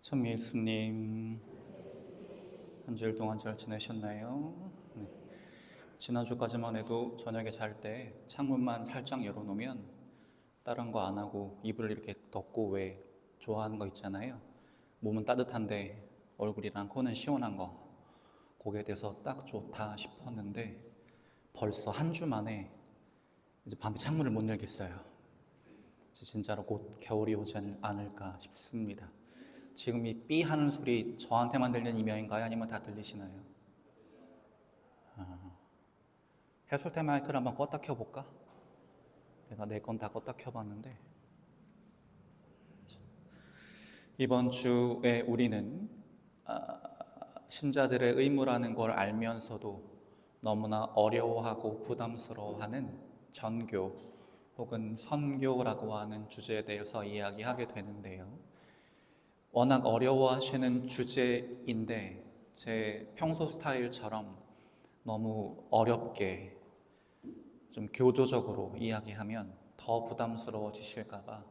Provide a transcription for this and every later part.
참 예수님, 한 주일 동안 잘 지내셨나요? 네. 지난주까지만 해도 저녁에 잘 때 창문만 살짝 열어놓으면 다른 거 안 하고 이불을 이렇게 덮고 왜 좋아하는 거 있잖아요. 몸은 따뜻한데 얼굴이랑 코는 시원한 거, 거기에 대해서 딱 좋다 싶었는데 벌써 한 주 만에 이제 밤에 창문을 못 열겠어요. 진짜로 곧 겨울이 오지 않을까 싶습니다. 지금 이 삐 하는 소리 저한테만 들리는 이명인가요? 아니면 다 들리시나요? 해설태 마이크를 한번 껐다 켜볼까? 내가 내 건 다 껐다 켜봤는데 이번 주에 우리는 신자들의 의무라는 걸 알면서도 너무나 어려워하고 부담스러워하는 전교 혹은 선교라고 하는 주제에 대해서 이야기하게 되는데요. 워낙 어려워하시는 주제인데 제 평소 스타일처럼 너무 어렵게 좀 교조적으로 이야기하면 더 부담스러워지실까봐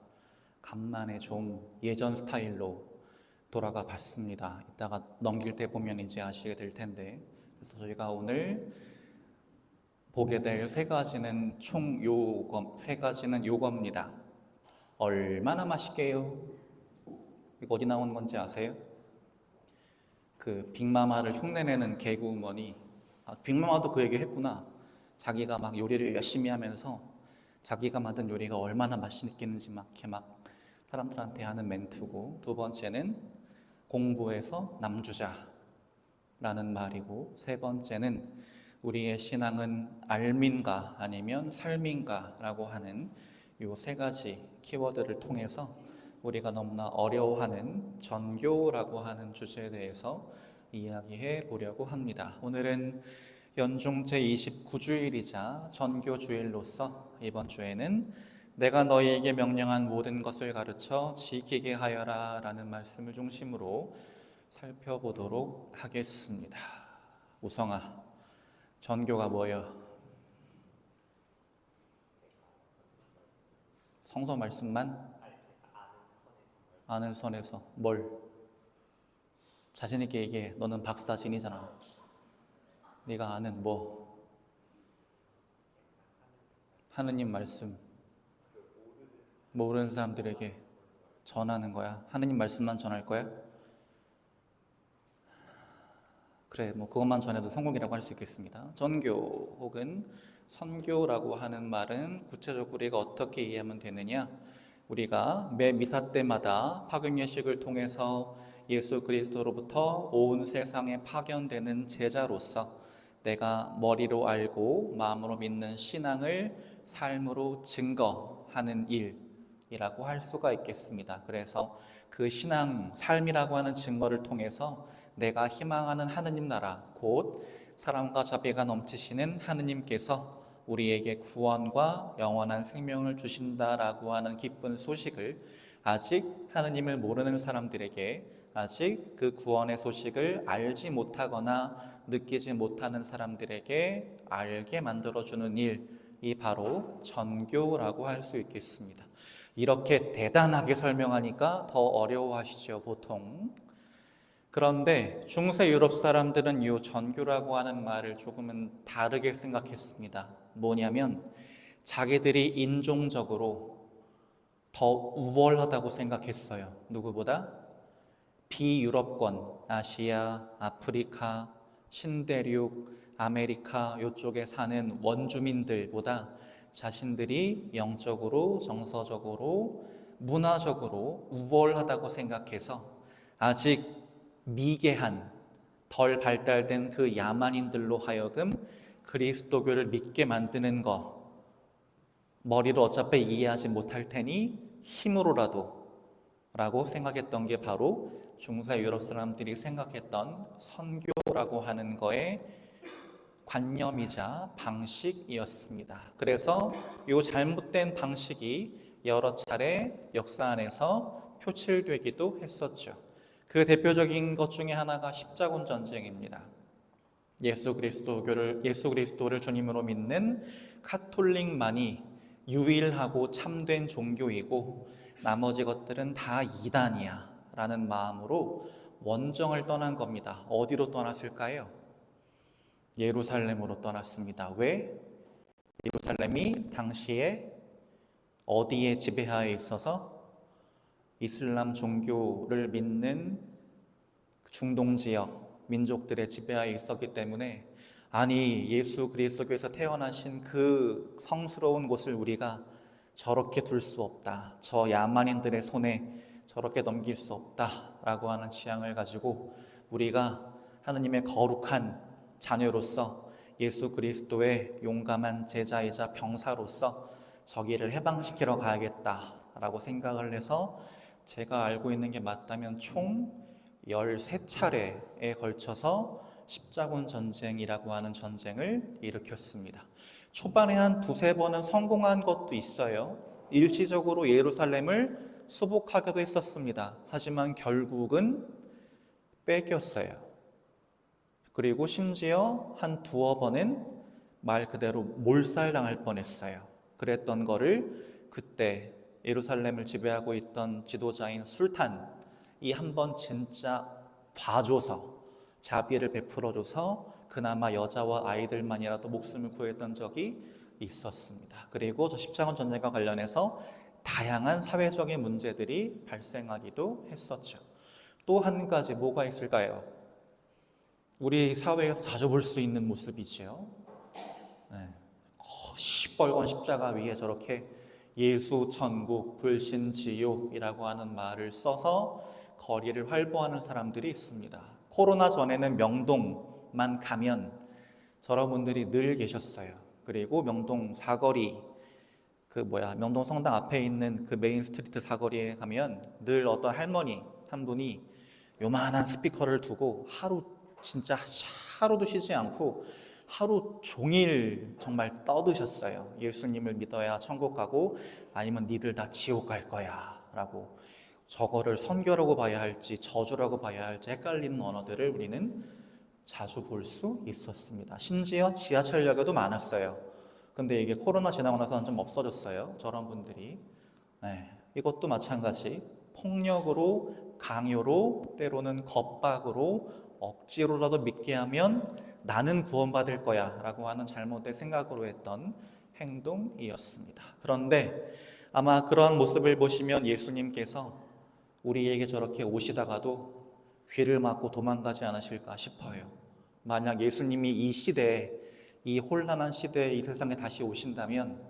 간만에 좀 예전 스타일로 돌아가 봤습니다. 이따가 넘길 때 보면 이제 아시게 될 텐데, 그래서 저희가 오늘 보게 될 세 가지는 세 가지는 요겁니다. 얼마나 맛있게요? 이거 어디 나온 건지 아세요? 그 빅마마를 흉내내는 개그우먼이 빅마마도 그 얘기 했구나. 자기가 막 요리를 열심히 하면서 자기가 만든 요리가 얼마나 맛있겠는지 막 이렇게 막 사람들한테 하는 멘트고, 두 번째는 공부에서 남주자라는 말이고, 세 번째는 우리의 신앙은 알민가 아니면 삶인가라고 하는 이 세 가지 키워드를 통해서 우리가 너무나 어려워하는 전교라고 하는 주제에 대해서 이야기해 보려고 합니다. 오늘은 연중 제29주일이자 전교주일로서 이번 주에는 내가 너희에게 명령한 모든 것을 가르쳐 지키게 하여라 라는 말씀을 중심으로 살펴보도록 하겠습니다. 우성아, 전교가 뭐예요? 성서 말씀만 아는 선에서 뭘? 자신 있게 얘기해. 너는 박사진이잖아. 네가 아는 뭐? 하느님 말씀 모르는 사람들에게 전하는 거야. 하느님 말씀만 전할 거야? 그래, 뭐 그것만 전해도 성공이라고 할 수 있겠습니다. 전교 혹은 선교라고 하는 말은 구체적으로 우리가 어떻게 이해하면 되느냐? 우리가 매 미사 때마다 파경예식을 통해서 예수 그리스도로부터 온 세상에 파견되는 제자로서 내가 머리로 알고 마음으로 믿는 신앙을 삶으로 증거하는 일이라고 할 수가 있겠습니다. 그래서 그 신앙, 삶이라고 하는 증거를 통해서 내가 희망하는 하느님 나라, 곧 사랑과 자비가 넘치시는 하느님께서 우리에게 구원과 영원한 생명을 주신다라고 하는 기쁜 소식을 아직 하느님을 모르는 사람들에게, 아직 그 구원의 소식을 알지 못하거나 느끼지 못하는 사람들에게 알게 만들어주는 일이 바로 전교라고 할 수 있겠습니다. 이렇게 대단하게 설명하니까 더 어려워하시죠, 보통. 그런데 중세 유럽 사람들은 이 전교라고 하는 말을 조금은 다르게 생각했습니다. 뭐냐면 자기들이 인종적으로 더 우월하다고 생각했어요. 누구보다? 비유럽권, 아시아, 아프리카, 신대륙, 아메리카 이쪽에 사는 원주민들보다 자신들이 영적으로, 정서적으로, 문화적으로 우월하다고 생각해서 아직 미개한, 덜 발달된 그 야만인들로 하여금 그리스도교를 믿게 만드는 거, 머리로 어차피 이해하지 못할 테니 힘으로라도 라고 생각했던 게 바로 중세 유럽 사람들이 생각했던 선교라고 하는 거의 관념이자 방식이었습니다. 그래서 이 잘못된 방식이 여러 차례 역사 안에서 표출되기도 했었죠. 그 대표적인 것 중에 하나가 십자군 전쟁입니다. 예수 그리스도를 주님으로 믿는 카톨릭만이 유일하고 참된 종교이고 나머지 것들은 다 이단이야 라는 마음으로 원정을 떠난 겁니다. 어디로 떠났을까요? 예루살렘으로 떠났습니다. 왜? 예루살렘이 당시에 어디에 지배하에 있어서 이슬람 종교를 믿는 중동 지역 민족들의 지배하에 있었기 때문에, 아니 예수 그리스도교에서 태어나신 그 성스러운 곳을 우리가 저렇게 둘 수 없다, 저 야만인들의 손에 저렇게 넘길 수 없다라고 하는 지향을 가지고 우리가 하느님의 거룩한 자녀로서 예수 그리스도의 용감한 제자이자 병사로서 저기를 해방시키러 가야겠다라고 생각을 해서, 제가 알고 있는 게 맞다면 총 13차례에 걸쳐서 십자군 전쟁이라고 하는 전쟁을 일으켰습니다. 초반에 한 두세 번은 성공한 것도 있어요. 일시적으로 예루살렘을 수복하기도 했었습니다. 하지만 결국은 뺏겼어요. 그리고 심지어 한 두어 번은 말 그대로 몰살당할 뻔했어요. 그랬던 거를 그때 예루살렘을 지배하고 있던 지도자인 술탄이 한번 진짜 봐줘서, 자비를 베풀어줘서 그나마 여자와 아이들만이라도 목숨을 구했던 적이 있었습니다. 그리고 저 십자군 전쟁과 관련해서 다양한 사회적인 문제들이 발생하기도 했었죠. 또 한 가지 뭐가 있을까요? 우리 사회에서 자주 볼 수 있는 모습이지요. 시뻘건 십자가 위에 저렇게 예수 천국, 불신 지옥이라고 하는 말을 써서 거리를 활보하는 사람들이 있습니다. 코로나 전에는 명동만 가면 저런 분들이 늘 계셨어요. 그리고 명동 사거리, 명동 성당 앞에 있는 그 메인 스트리트 사거리에 가면 늘 어떤 할머니 한 분이 요만한 스피커를 두고 진짜 하루도 쉬지 않고 하루 종일 정말 떠드셨어요. 예수님을 믿어야 천국 가고 아니면 니들 다 지옥 갈 거야 라고. 저거를 선교라고 봐야 할지 저주라고 봐야 할지 헷갈리는 언어들을 우리는 자주 볼 수 있었습니다. 심지어 지하철역에도 많았어요. 근데 이게 코로나 지나고 나서는 좀 없어졌어요. 저런 분들이. 이것도 마찬가지. 폭력으로, 강요로, 때로는 겁박으로 억지로라도 믿게 하면 나는 구원받을 거야 라고 하는 잘못된 생각으로 했던 행동이었습니다. 그런데 아마 그런 모습을 보시면 예수님께서 우리에게 저렇게 오시다가도 귀를 막고 도망가지 않으실까 싶어요. 만약 예수님이 이 시대에, 이 혼란한 시대에 이 세상에 다시 오신다면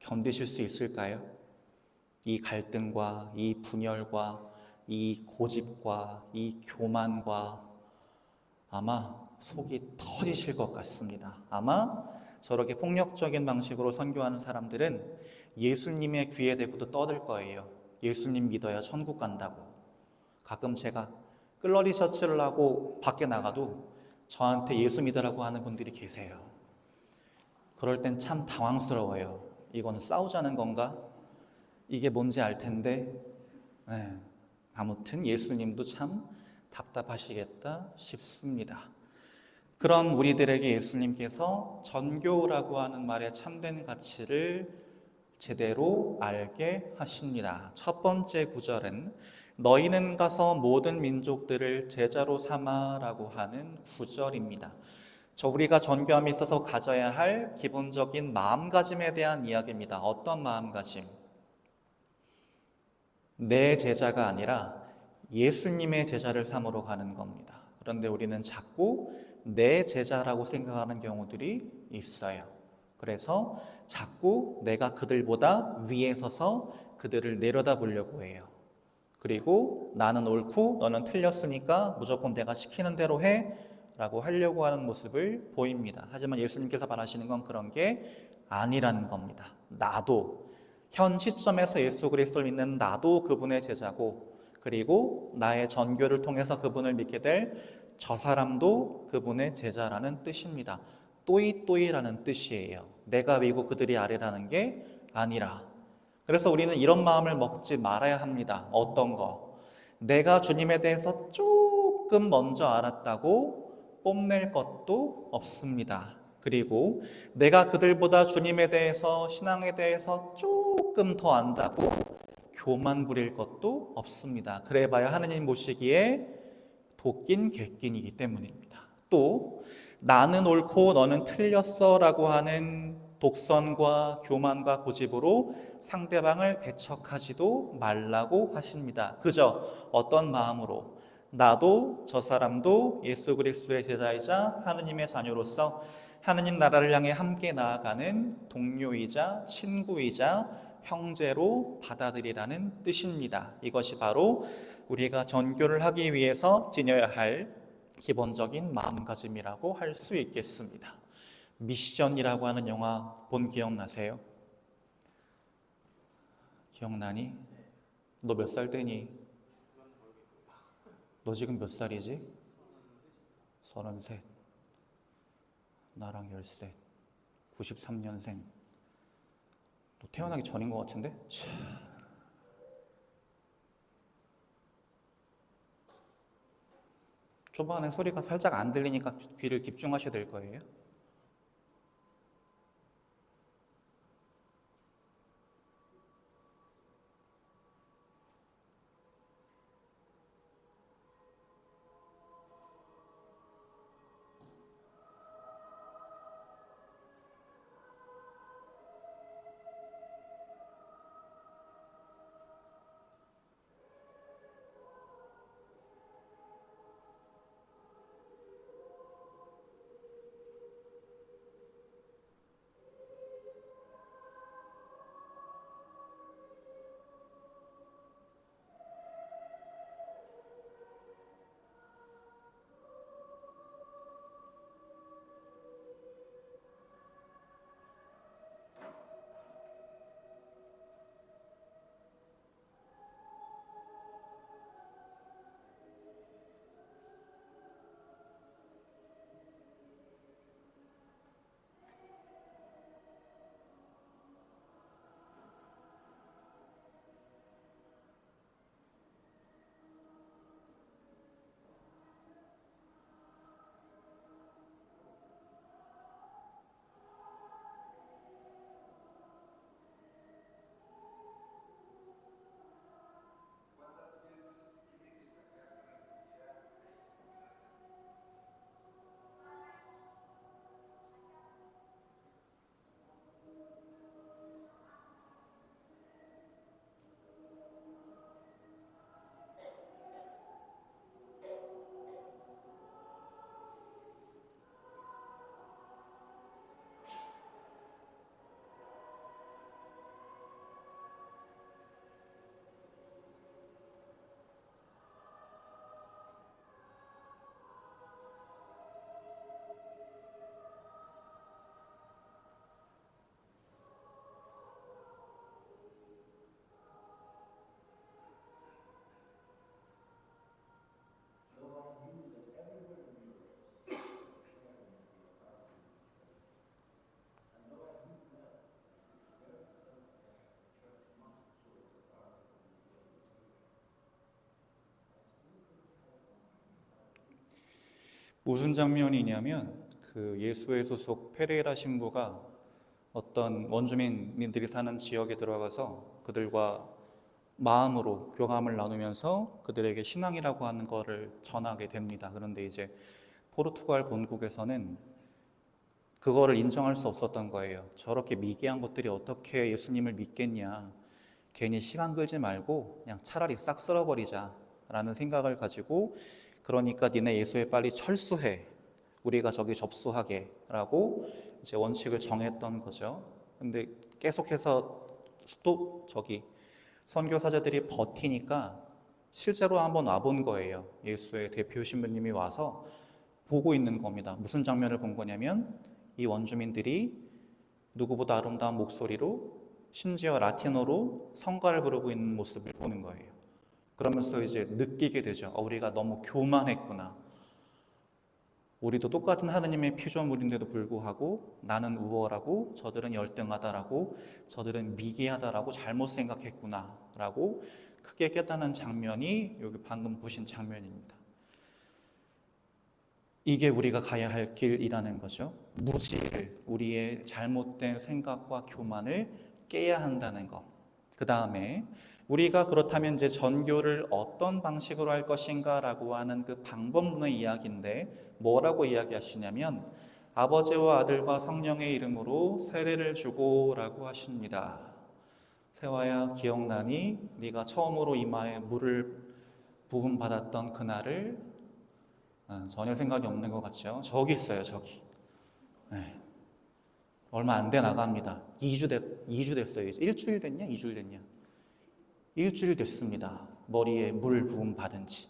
견디실 수 있을까요? 이 갈등과 이 분열과 이 고집과 이 교만과 아마 속이 터지실 것 같습니다. 아마 저렇게 폭력적인 방식으로 선교하는 사람들은 예수님의 귀에 대고도 떠들 거예요. 예수님 믿어야 천국 간다고. 가끔 제가 끌러리 셔츠를 하고 밖에 나가도 저한테 예수 믿으라고 하는 분들이 계세요. 그럴 땐 참 당황스러워요. 이거는 싸우자는 건가? 이게 뭔지 알 텐데. 아무튼 예수님도 참 답답하시겠다 싶습니다. 그럼 우리들에게 예수님께서 전교라고 하는 말의 참된 가치를 제대로 알게 하십니다. 첫 번째 구절은 너희는 가서 모든 민족들을 제자로 삼아라고 하는 구절입니다. 우리가 전교함에 있어서 가져야 할 기본적인 마음가짐에 대한 이야기입니다. 어떤 마음가짐? 내 제자가 아니라 예수님의 제자를 삼으러 가는 겁니다. 그런데 우리는 자꾸 내 제자라고 생각하는 경우들이 있어요. 그래서 자꾸 내가 그들보다 위에 서서 그들을 내려다보려고 해요. 그리고 나는 옳고 너는 틀렸으니까 무조건 내가 시키는 대로 해 라고 하려고 하는 모습을 보입니다. 하지만 예수님께서 말하시는 건 그런 게 아니라는 겁니다. 나도, 현 시점에서 예수 그리스도를 믿는 나도 그분의 제자고, 그리고 나의 전교를 통해서 그분을 믿게 될 저 사람도 그분의 제자라는 뜻입니다. 또이또이라는 뜻이에요. 내가 위고 그들이 아래라는 게 아니라. 그래서 우리는 이런 마음을 먹지 말아야 합니다. 어떤 거? 내가 주님에 대해서 조금 먼저 알았다고 뽐낼 것도 없습니다. 그리고 내가 그들보다 주님에 대해서, 신앙에 대해서 조금 더 안다고 교만 부릴 것도 없습니다. 그래봐야 하느님 보시기에 도낀 객낀이기 때문입니다. 또 나는 옳고 너는 틀렸어 라고 하는 독선과 교만과 고집으로 상대방을 배척하지도 말라고 하십니다. 그저 어떤 마음으로 나도 저 사람도 예수 그리스도의 제자이자 하느님의 자녀로서 하느님 나라를 향해 함께 나아가는 동료이자 친구이자 형제로 받아들이라는 뜻입니다. 이것이 바로 우리가 전교를 하기 위해서 지녀야 할 기본적인 마음가짐이라고 할 수 있겠습니다. 미션이라고 하는 영화 본 기억나세요? 기억나니? 너 몇 살 때니? 너 지금 몇 살이지? 33. 나랑 13. 93년생. 너 태어나기 전인 것 같은데? 초반에 소리가 살짝 안 들리니까 귀를 집중하셔야 될 거예요. 무슨 장면이냐면 그 예수의 소속 페레이라 신부가 어떤 원주민들이 사는 지역에 들어가서 그들과 마음으로 교감을 나누면서 그들에게 신앙이라고 하는 것을 전하게 됩니다. 그런데 이제 포르투갈 본국에서는 그거를 인정할 수 없었던 거예요. 저렇게 미개한 것들이 어떻게 예수님을 믿겠냐. 괜히 시간 끌지 말고 그냥 차라리 싹 쓸어버리자 라는 생각을 가지고, 그러니까 니네 예수에 빨리 철수해, 우리가 저기 접수하게 라고 이제 원칙을 정했던 거죠. 근데 계속해서 또 저기 선교사제들이 버티니까 실제로 한번 와본 거예요. 예수의 대표 신부님이 와서 보고 있는 겁니다. 무슨 장면을 본 거냐면 이 원주민들이 누구보다 아름다운 목소리로 심지어 라틴어로 성가를 부르고 있는 모습을 보는 거예요. 그러면서 이제 느끼게 되죠. 우리가 너무 교만했구나. 우리도 똑같은 하느님의 피조물인데도 불구하고 나는 우월하고 저들은 열등하다라고, 저들은 미개하다라고 잘못 생각했구나 라고 크게 깨닫는 장면이 여기 방금 보신 장면입니다. 이게 우리가 가야 할 길이라는 거죠. 무지를, 우리의 잘못된 생각과 교만을 깨야 한다는 것. 그 다음에 우리가 그렇다면 이제 전교를 어떤 방식으로 할 것인가라고 하는 그 방법론의 이야기인데 뭐라고 이야기하시냐면 아버지와 아들과 성령의 이름으로 세례를 주고라고 하십니다. 세화야 기억나니? 네가 처음으로 이마에 물을 부음 받았던 그날을 전혀 생각이 없는 것 같죠? 저기 있어요, 저기. 네. 얼마 안 돼 나갑니다. 2주 됐어요. 이제. 일주일 됐냐? 2주일 됐냐? 일주일 됐습니다. 머리에 물 부음 받은 지.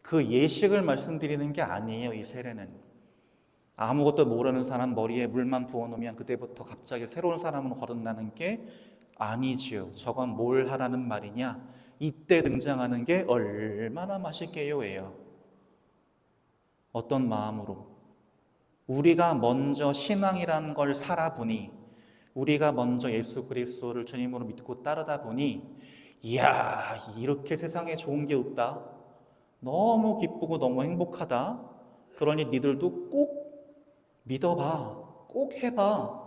그 예식을 말씀드리는 게 아니에요, 이 세례는. 아무것도 모르는 사람 머리에 물만 부어놓으면 그때부터 갑자기 새로운 사람으로 거듭나는 게 아니지요. 저건 뭘 하라는 말이냐? 이때 등장하는 게 얼마나 맛있게요예요. 어떤 마음으로? 우리가 먼저 신앙이라는 걸 살아보니, 우리가 먼저 예수 그리스도를 주님으로 믿고 따르다 보니, 이야, 이렇게 세상에 좋은 게 없다. 너무 기쁘고 너무 행복하다. 그러니 니들도 꼭 믿어봐. 꼭 해봐.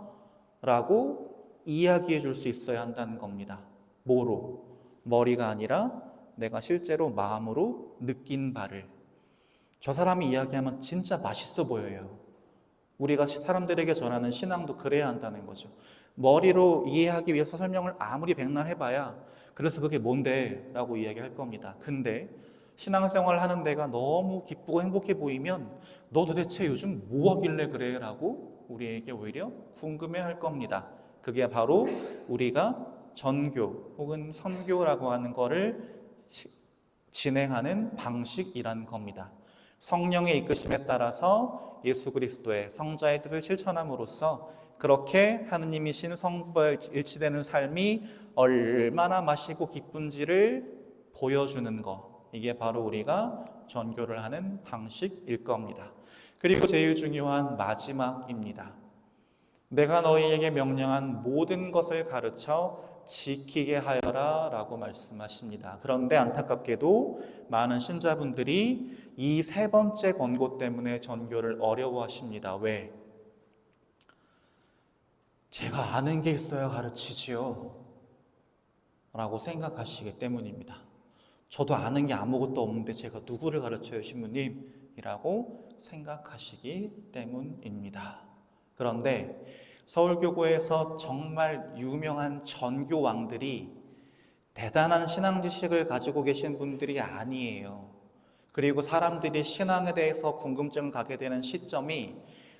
라고 이야기해 줄 수 있어야 한다는 겁니다. 뭐로? 머리가 아니라 내가 실제로 마음으로 느낀 바를. 저 사람이 이야기하면 진짜 맛있어 보여요. 우리가 사람들에게 전하는 신앙도 그래야 한다는 거죠. 머리로 이해하기 위해서 설명을 아무리 백날 해봐야 그래서 그게 뭔데? 라고 이야기할 겁니다. 근데 신앙생활 하는 데가 너무 기쁘고 행복해 보이면 너 도대체 요즘 뭐 하길래 그래? 라고 우리에게 오히려 궁금해할 겁니다. 그게 바로 우리가 전교 혹은 선교라고 하는 거를 진행하는 방식이라는 겁니다. 성령의 이끄심에 따라서 예수 그리스도의 성자의 뜻을 실천함으로써 그렇게 하느님이신 성부와 일치되는 삶이 얼마나 맛있고 기쁜지를 보여주는 것, 이게 바로 우리가 전교를 하는 방식일 겁니다. 그리고 제일 중요한 마지막입니다. 내가 너희에게 명령한 모든 것을 가르쳐 지키게 하여라 라고 말씀하십니다. 그런데 안타깝게도 많은 신자분들이 이 세 번째 권고 때문에 전교를 어려워하십니다. 왜? 제가 아는 게 있어야 가르치지요 라고 생각하시기 때문입니다. 저도 아는 게 아무것도 없는데 제가 누구를 가르쳐요, 신부님? 이라고 생각하시기 때문입니다. 그런데 서울교구에서 정말 유명한 전교왕들이 대단한 신앙 지식을 가지고 계신 분들이 아니에요. 그리고 사람들이 신앙에 대해서 궁금증을 갖게 되는 시점이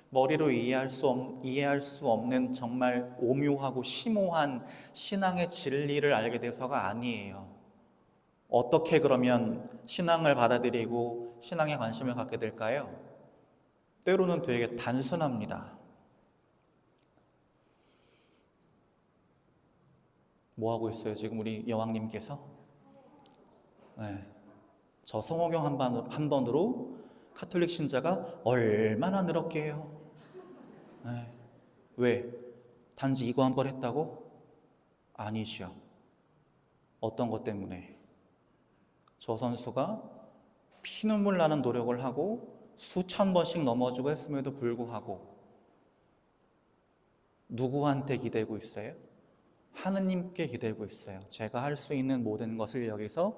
머리로 이해할 수 없는 정말 오묘하고 심오한 신앙의 진리를 알게 돼서가 아니에요. 어떻게 그러면 신앙을 받아들이고 신앙에 관심을 갖게 될까요? 때로는 되게 단순합니다. 뭐 하고 있어요, 지금 우리 여왕님께서? 네. 저 성호경 한 번으로 카톨릭 신자가 얼마나 늘었게요? 네. 왜? 단지 이거 한 번 했다고? 아니죠. 어떤 것 때문에? 저 선수가 피눈물 나는 노력을 하고 수천 번씩 넘어지고 했음에도 불구하고 누구한테 기대고 있어요? 하느님께 기대고 있어요. 제가 할 수 있는 모든 것을 여기서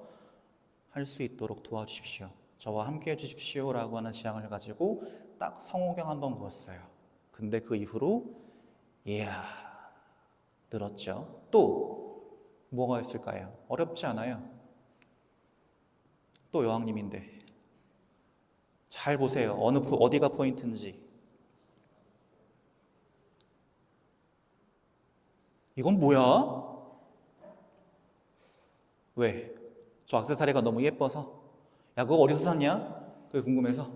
할 수 있도록 도와주십시오. 저와 함께 해주십시오 라고 하는 지향을 가지고 딱 성호경 한 번 부었어요. 근데 그 이후로 이야 늘었죠. 또 뭐가 있을까요? 어렵지 않아요. 또 여왕님인데 잘 보세요. 어디가 포인트인지. 이건 뭐야? 왜? 저 액세서리가 너무 예뻐서? 야, 그거 어디서 샀냐? 그게 궁금해서?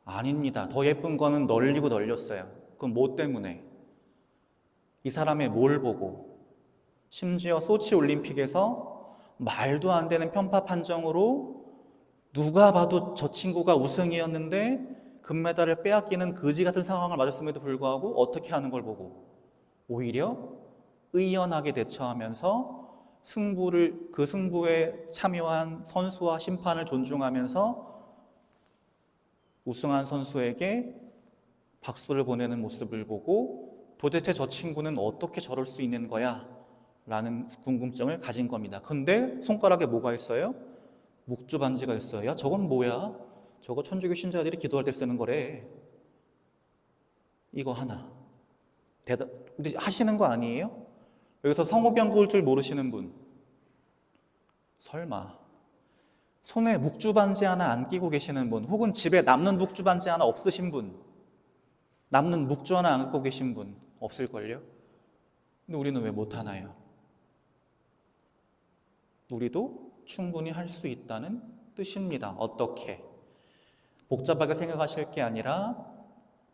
아닙니다. 더 예쁜 거는 널리고 널렸어요. 그건 뭐 때문에? 이 사람의 뭘 보고? 심지어 소치 올림픽에서 말도 안 되는 편파 판정으로 누가 봐도 저 친구가 우승이었는데 금메달을 빼앗기는 거지 같은 상황을 맞았음에도 불구하고 어떻게 하는 걸 보고 오히려 의연하게 대처하면서 그 승부에 참여한 선수와 심판을 존중하면서 우승한 선수에게 박수를 보내는 모습을 보고 도대체 저 친구는 어떻게 저럴 수 있는 거야? 라는 궁금증을 가진 겁니다. 근데 손가락에 뭐가 있어요? 묵주 반지가 있어요. 야, 저건 뭐야? 저거 천주교 신자들이 기도할 때 쓰는 거래. 이거 하나. 대답, 근데 하시는 거 아니에요? 여기서 성호경 그을 줄 모르시는 분. 설마. 손에 묵주 반지 하나 안 끼고 계시는 분, 혹은 집에 남는 묵주 반지 하나 없으신 분, 남는 묵주 하나 안 갖고 계신 분 없을걸요? 근데 우리는 왜 못하나요? 우리도 충분히 할 수 있다는 뜻입니다. 어떻게? 복잡하게 생각하실 게 아니라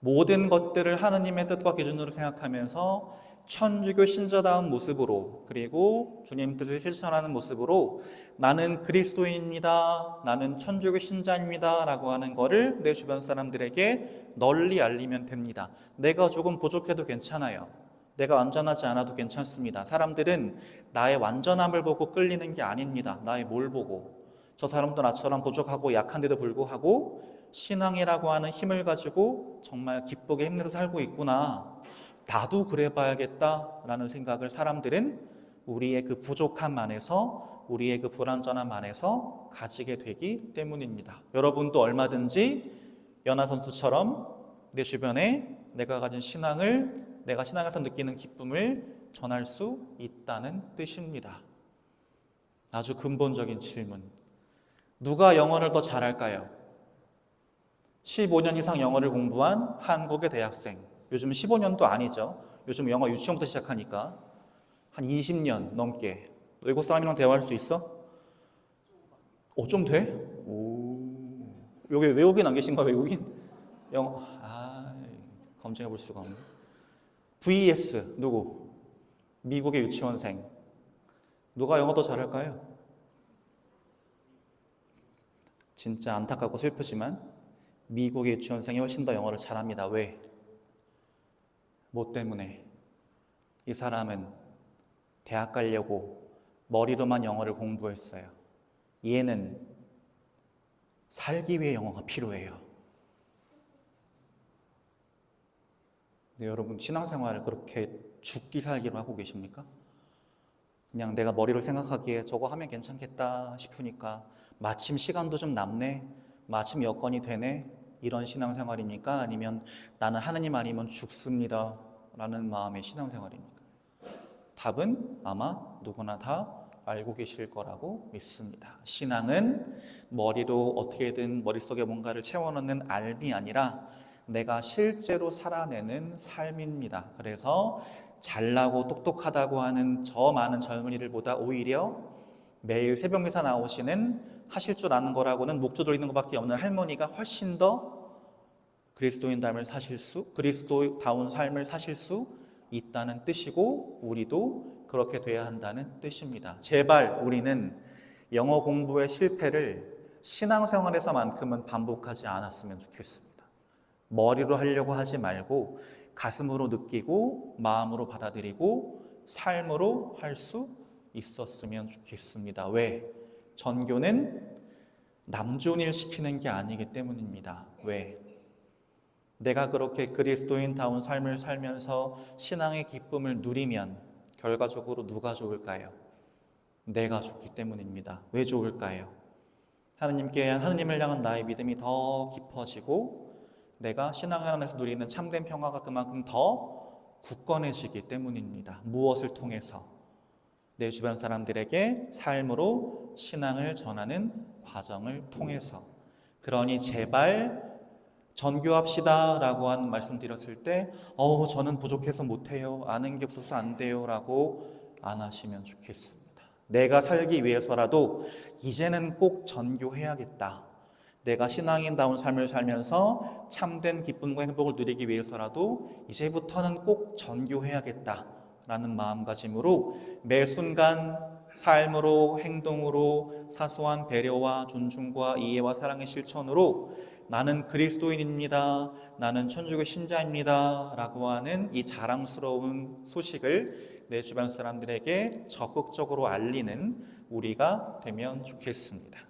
모든 것들을 하느님의 뜻과 기준으로 생각하면서 천주교 신자다운 모습으로, 그리고 주님 뜻을 실천하는 모습으로 나는 그리스도인입니다, 나는 천주교 신자입니다 라고 하는 거를 내 주변 사람들에게 널리 알리면 됩니다. 내가 조금 부족해도 괜찮아요. 내가 완전하지 않아도 괜찮습니다. 사람들은 나의 완전함을 보고 끌리는 게 아닙니다. 나의 뭘 보고. 저 사람도 나처럼 부족하고 약한데도 불구하고 신앙이라고 하는 힘을 가지고 정말 기쁘게 힘내서 살고 있구나, 나도 그래 봐야겠다라는 생각을 사람들은 우리의 그 부족함 안에서, 우리의 그 불완전함 안에서 가지게 되기 때문입니다. 여러분도 얼마든지 연하 선수처럼 내 주변에 내가 가진 신앙을, 내가 신앙에서 느끼는 기쁨을 전할 수 있다는 뜻입니다. 아주 근본적인 질문. 누가 영어를 더 잘할까요? 15년 이상 영어를 공부한 한국의 대학생. 요즘 15년도 아니죠. 요즘 영어 유치원부터 시작하니까 한 20년 넘게. 너 외국 사람이랑 대화할 수 있어? 좀 돼? 오. 여기 외국인 안 계신가, 외국인? 영어, 검증해 볼 수가 없네. vs 누구? 미국의 유치원생. 누가 영어 더 잘할까요? 진짜 안타깝고 슬프지만 미국의 유치원생이 훨씬 더 영어를 잘합니다. 왜? 뭐 때문에? 이 사람은 대학 가려고 머리로만 영어를 공부했어요. 얘는 살기 위해 영어가 필요해요. 근데 여러분, 신앙생활을 그렇게 죽기 살기로 하고 계십니까? 그냥 내가 머리로 생각하기에 저거 하면 괜찮겠다 싶으니까 마침 시간도 좀 남네, 마침 여건이 되네, 이런 신앙생활입니까? 아니면 나는 하느님 아니면 죽습니다 라는 마음의 신앙생활입니까? 답은 아마 누구나 다 알고 계실 거라고 믿습니다. 신앙은 머리로 어떻게든 머릿속에 뭔가를 채워넣는 알미 아니라 내가 실제로 살아내는 삶입니다. 그래서 잘나고 똑똑하다고 하는 저 많은 젊은이들보다 오히려 매일 새벽미사 나오시는, 하실 줄 아는 거라고는 목조 돌리는 것밖에 없는 할머니가 훨씬 더 그리스도인다운 삶을 사실 수 있다는 뜻이고, 우리도 그렇게 돼야 한다는 뜻입니다. 제발 우리는 영어 공부의 실패를 신앙생활에서만큼은 반복하지 않았으면 좋겠습니다. 머리로 하려고 하지 말고 가슴으로 느끼고 마음으로 받아들이고 삶으로 할 수 있었으면 좋겠습니다. 왜? 전교는 남존일 시키는 게 아니기 때문입니다. 왜? 내가 그렇게 그리스도인다운 삶을 살면서 신앙의 기쁨을 누리면 결과적으로 누가 좋을까요? 내가 좋기 때문입니다. 왜 좋을까요? 하느님을 향한 나의 믿음이 더 깊어지고 내가 신앙 안에서 누리는 참된 평화가 그만큼 더 굳건해지기 때문입니다. 무엇을 통해서? 내 주변 사람들에게 삶으로 신앙을 전하는 과정을 통해서. 그러니 제발 전교합시다 라고 한 말씀 드렸을 때 저는 부족해서 못해요, 아는 게 없어서 안 돼요 라고 안 하시면 좋겠습니다. 내가 살기 위해서라도 이제는 꼭 전교해야겠다, 내가 신앙인다운 삶을 살면서 참된 기쁨과 행복을 누리기 위해서라도 이제부터는 꼭 전교해야겠다 라는 마음가짐으로 매 순간 삶으로, 행동으로, 사소한 배려와 존중과 이해와 사랑의 실천으로 나는 그리스도인입니다, 나는 천주교 신자입니다 라고 하는 이 자랑스러운 소식을 내 주변 사람들에게 적극적으로 알리는 우리가 되면 좋겠습니다.